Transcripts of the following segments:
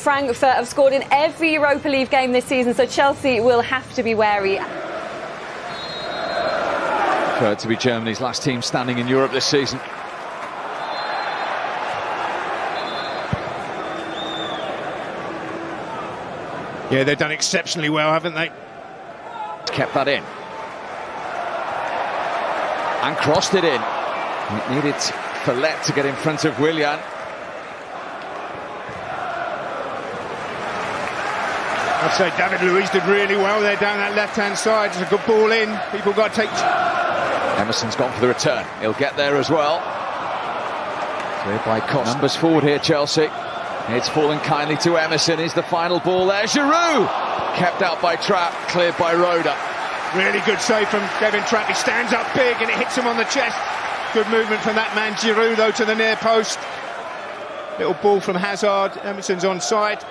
Frankfurt have scored in every Europa League game this season, so Chelsea will have to be wary. To be Germany's last team standing in Europe this season. Yeah, they've done exceptionally well, haven't they? Kept that in. And crossed it in. It needed Follett to get in front of Willian. I'd say David Luiz did really well there down that left-hand side. It's a good ball in. People got to take... Emerson's gone for the return. He'll get there as well. Cleared by Costa. Numbers forward here, Chelsea. It's fallen kindly to Emerson. Is the final ball there? Giroud! Kept out by Trapp, cleared by Roda. Really good save from Kevin Trapp. He stands up big and it hits him on the chest. Good movement from that man Giroud, though, to the near post. Little ball from Hazard. Emerson's onside.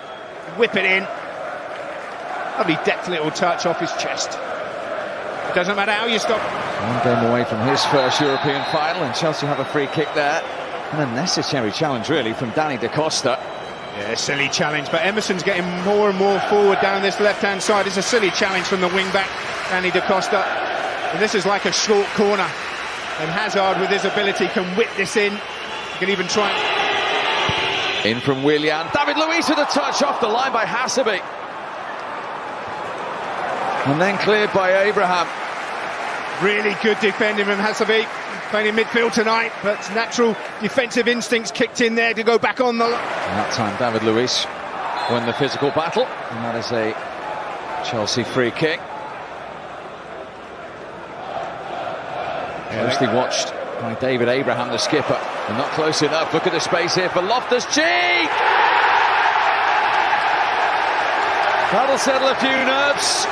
Whip it in. Lovely deft little touch off his chest. It doesn't matter how you stop. One game away from his first European final, and Chelsea have a free kick there. An unnecessary challenge, really, from Danny da Costa. Yeah, silly challenge, but Emerson's getting more and more forward down this left-hand side. It's a silly challenge from the wing-back, Danny da Costa. And this is like a short corner. And Hazard, with his ability, can whip this in. He can even try... In from Willian. David Luiz with a touch off the line by Hasabi. And then cleared by Abraham. Really good defending from Hasabi. Playing in midfield tonight, but natural defensive instincts kicked in there to go back on the... And that time David Luiz won the physical battle, and that is a Chelsea free kick. Closely watched by David Abraham, the skipper, and not close enough. Look at the space here for Loftus-Cheek! That'll settle a few nerves.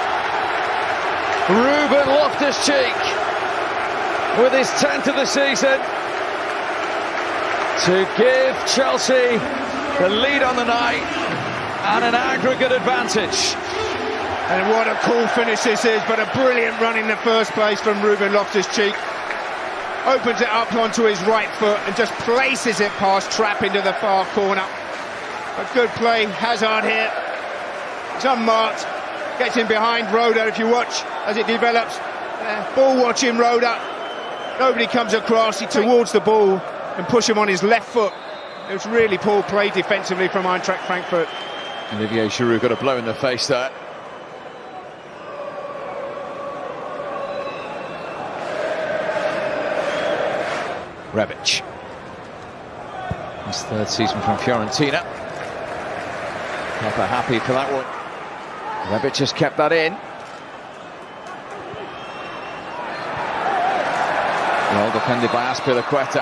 Ruben Loftus-Cheek with his 10th of the season to give Chelsea the lead on the night and an aggregate advantage. And what a cool finish this is, but a brilliant run in the first place from Ruben Loftus-Cheek. Opens it up onto his right foot and just places it past Trapp into the far corner. A good play, Hazard here. It's unmarked, gets in behind Roda if you watch as it develops. Ball watching Roda. Nobody comes across, he towards the ball and push him on his left foot. It was really poor play defensively from Eintracht Frankfurt. Olivier Giroud got a blow in the face there. Rebic. His third season from Fiorentina. Proper happy for that one. Rebic has kept that in. Well defended by Azpilicueta.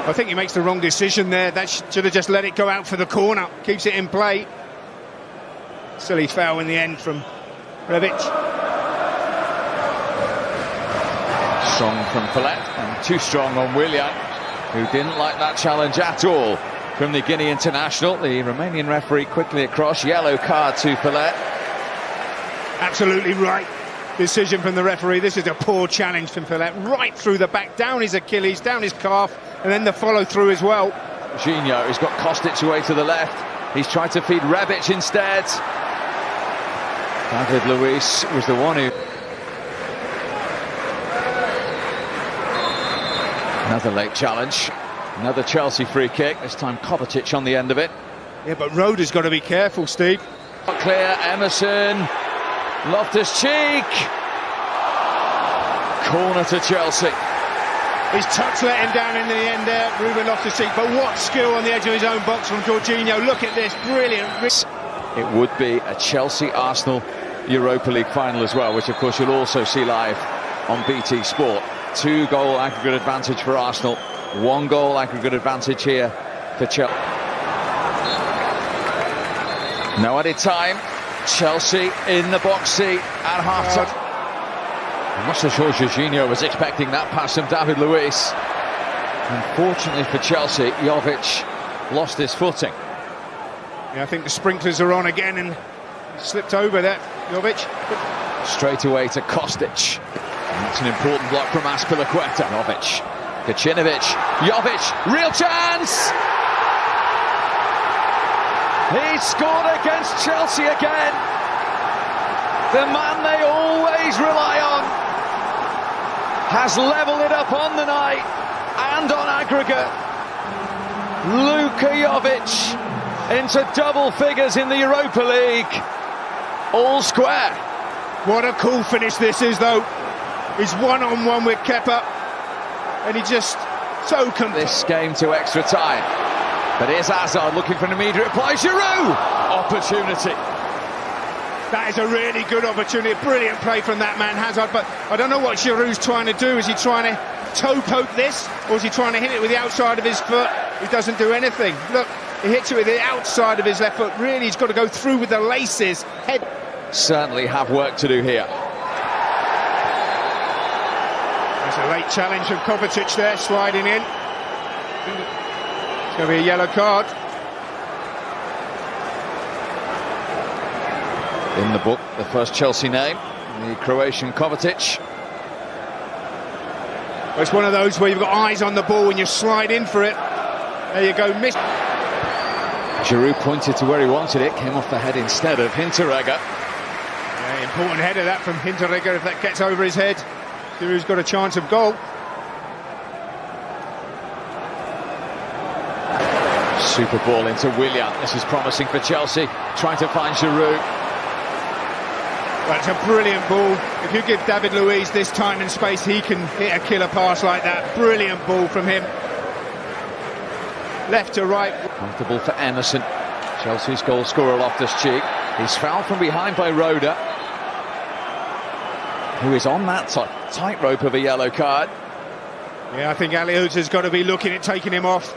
I think he makes the wrong decision there. That should have just let it go out for the corner. Keeps it in play. Silly foul in the end from Rebic. Strong from Follett and too strong on Willian, who didn't like that challenge at all from the Guinea international. The Romanian referee quickly across. Yellow card to Follett. Absolutely right decision from the referee. This is a poor challenge from Follett, right through the back, down his Achilles, down his calf, and then the follow through as well. Jorginho has got Kostic away to the left. He's tried to feed Rebic instead. David Luiz was the one who... Another late challenge. Another Chelsea free kick. This time Kovacic on the end of it. Yeah, but Roda's got to be careful, Steve. Clear, Emerson. Loftus-Cheek. Corner to Chelsea. His touch let him down in the end there, Ruben Loftus-Cheek. But what skill on the edge of his own box from Jorginho. Look at this, brilliant. It would be a Chelsea-Arsenal Europa League final as well, which of course you'll also see live on BT Sport. 2-goal aggregate advantage for Arsenal. 1-goal aggregate advantage here for Chelsea. No added time. Chelsea in the box seat at half-time. I'm not so sure Jorginho was expecting that pass from David Luiz. Unfortunately for Chelsea, Jovic lost his footing. Yeah, I think the sprinklers are on again and slipped over there, Jovic. Straight away to Kostic. And that's an important block from Azpilicueta. Jovic Kacinovic, Jovic, real chance! He scored against Chelsea again. The man they always rely on has levelled it up on the night and on aggregate. Luka Jovic into double figures in the Europa League. All square. What a cool finish this is, though. He's one-on-one with Kepa, and he just so this game to extra time. But here's Hazard looking for an immediate reply. Giroud! Opportunity. That is a really good opportunity. Brilliant play from that man, Hazard. But I don't know what Giroud's trying to do. Is he trying to toe poke this, or is he trying to hit it with the outside of his foot? He doesn't do anything. Look, he hits it with the outside of his left foot. Really, he's got to go through with the laces. Head. Certainly have work to do here. There's a late challenge from Kovacic there, sliding in. It's going to be a yellow card. In the book, the first Chelsea name, the Croatian Kovacic. Well, it's one of those where you've got eyes on the ball and you slide in for it. There you go, miss. Giroud pointed to where he wanted it, came off the head instead of Hinteregger. Yeah, important header that from Hinteregger. If that gets over his head, Giroud's got a chance of goal. Super ball into Willian. This is promising for Chelsea, trying to find Giroud. Well, it's a brilliant ball. If you give David Luiz this time and space, he can hit a killer pass like that. Brilliant ball from him. Left to right. Comfortable for Emerson. Chelsea's goal scorer Loftus-Cheek. He's fouled from behind by Roda, who is on that tightrope of a yellow card. Yeah, I think Aliud has got to be looking at taking him off.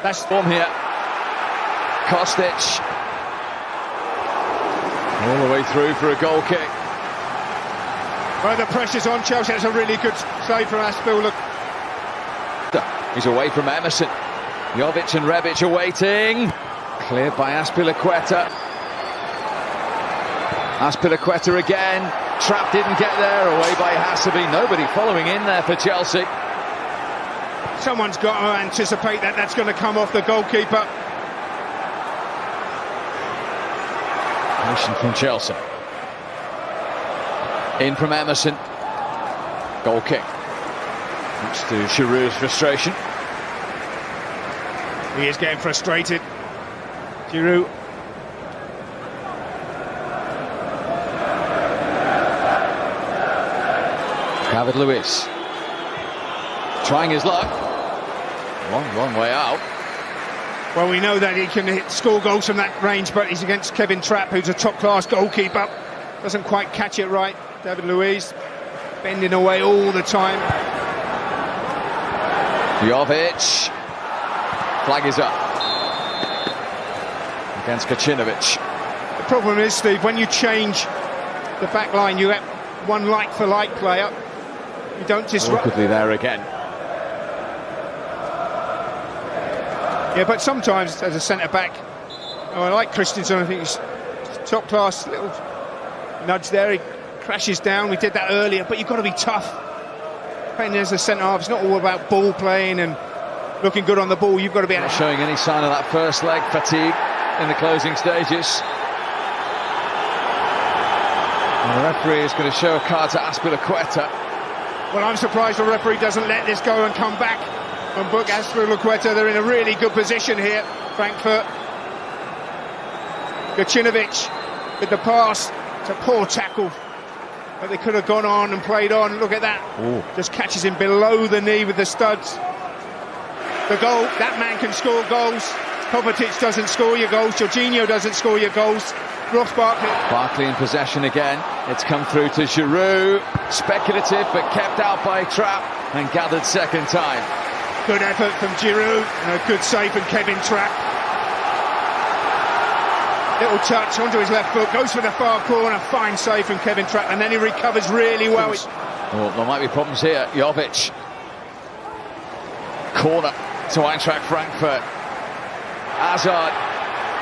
That's form here. Kostic. All the way through for a goal kick. Well, the pressure's on Chelsea. It's a really good save from Aspil. Look. He's away from Emerson. Jovic and Rebic are waiting. Cleared by Azpilicueta. Azpilicueta again. Trap didn't get there. Away by Hasabi. Nobody following in there for Chelsea. Someone's got to anticipate that. That's going to come off the goalkeeper. Mission from Chelsea. In from Emerson. Goal kick. Thanks to Giroud's frustration. He is getting frustrated. Giroud. David Luiz. Trying his luck. Long way out. Well, we know that he can score goals from that range, but he's against Kevin Trapp, who's a top-class goalkeeper. Doesn't quite catch it right. David Luiz bending away all the time. Jovic. Flag is up. Against Kacinovic. The problem is, Steve, when you change the back line, you get one like-for-like player. You don't disrupt. Awkwardly there again. Yeah, but sometimes as a centre-back, I like Christensen. I think he's top-class. Little nudge there, he crashes down. We did that earlier, but you've got to be tough. Playing as a centre-half, it's not all about ball playing and looking good on the ball. You've got to be... Not showing any sign of that first leg fatigue in the closing stages. And the referee is going to show a card to Azpilicueta. Well, I'm surprised the referee doesn't let this go and come back and book Azpilicueta. They're in a really good position here, Frankfurt. Kacinovic with the pass. It's a poor tackle, but they could have gone on and played on. Look at that. Ooh. Just catches him below the knee with the studs. The goal, that man can score goals. Kovacic doesn't score your goals. Jorginho doesn't score your goals. Ross Barkley. Barkley in possession again. It's come through to Giroud. Speculative, but kept out by Trapp and gathered second time. Good effort from Giroud and a good save from Kevin Trapp. Little touch onto his left foot, goes for the far corner. Fine save from Kevin Trapp, and then he recovers really well. Well, there might be problems here. Jovic. Corner to Eintracht Frankfurt. Hazard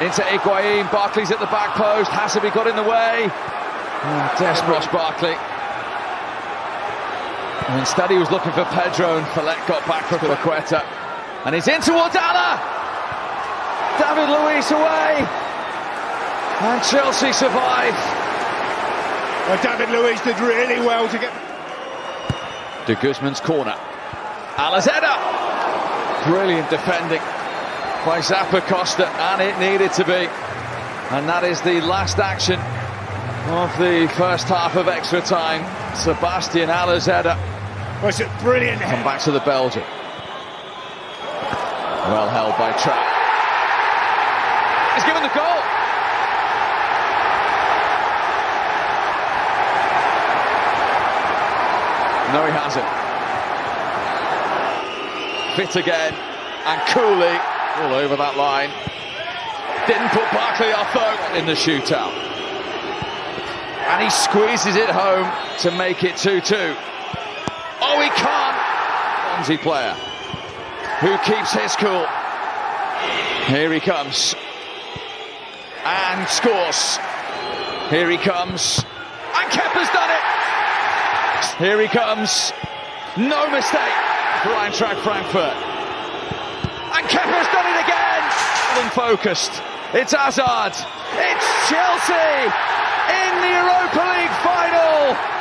into Higuain. Barkley's at the back post. Hasabi got in the way. Desperos Barkley. And instead he was looking for Pedro, and Follett got back for Quetta. And he's in towards Alla! David Luiz away! And Chelsea survive. Well, David Luiz did really well to get... De Guzman's corner. Alla's header! Brilliant defending by Zappa Costa, and it needed to be. And that is the last action of the first half of extra time. Sebastian Alla's header. Well, it's a brilliant header. Come back to the Belgian. Well held by Trapp. He's given the goal. No, he hasn't. Fit again, and Cooley all over that line. Didn't put Barkley off though in the shootout. And he squeezes it home to make it 2-2. Oh, he can't! Swansea player who keeps his cool. Here he comes. And scores. Here he comes. And Kepa's done it! Here he comes. No mistake for Eintracht Frankfurt. And Kepa's done it again! Unfocused. It's Hazard. It's Chelsea in the Europa League final.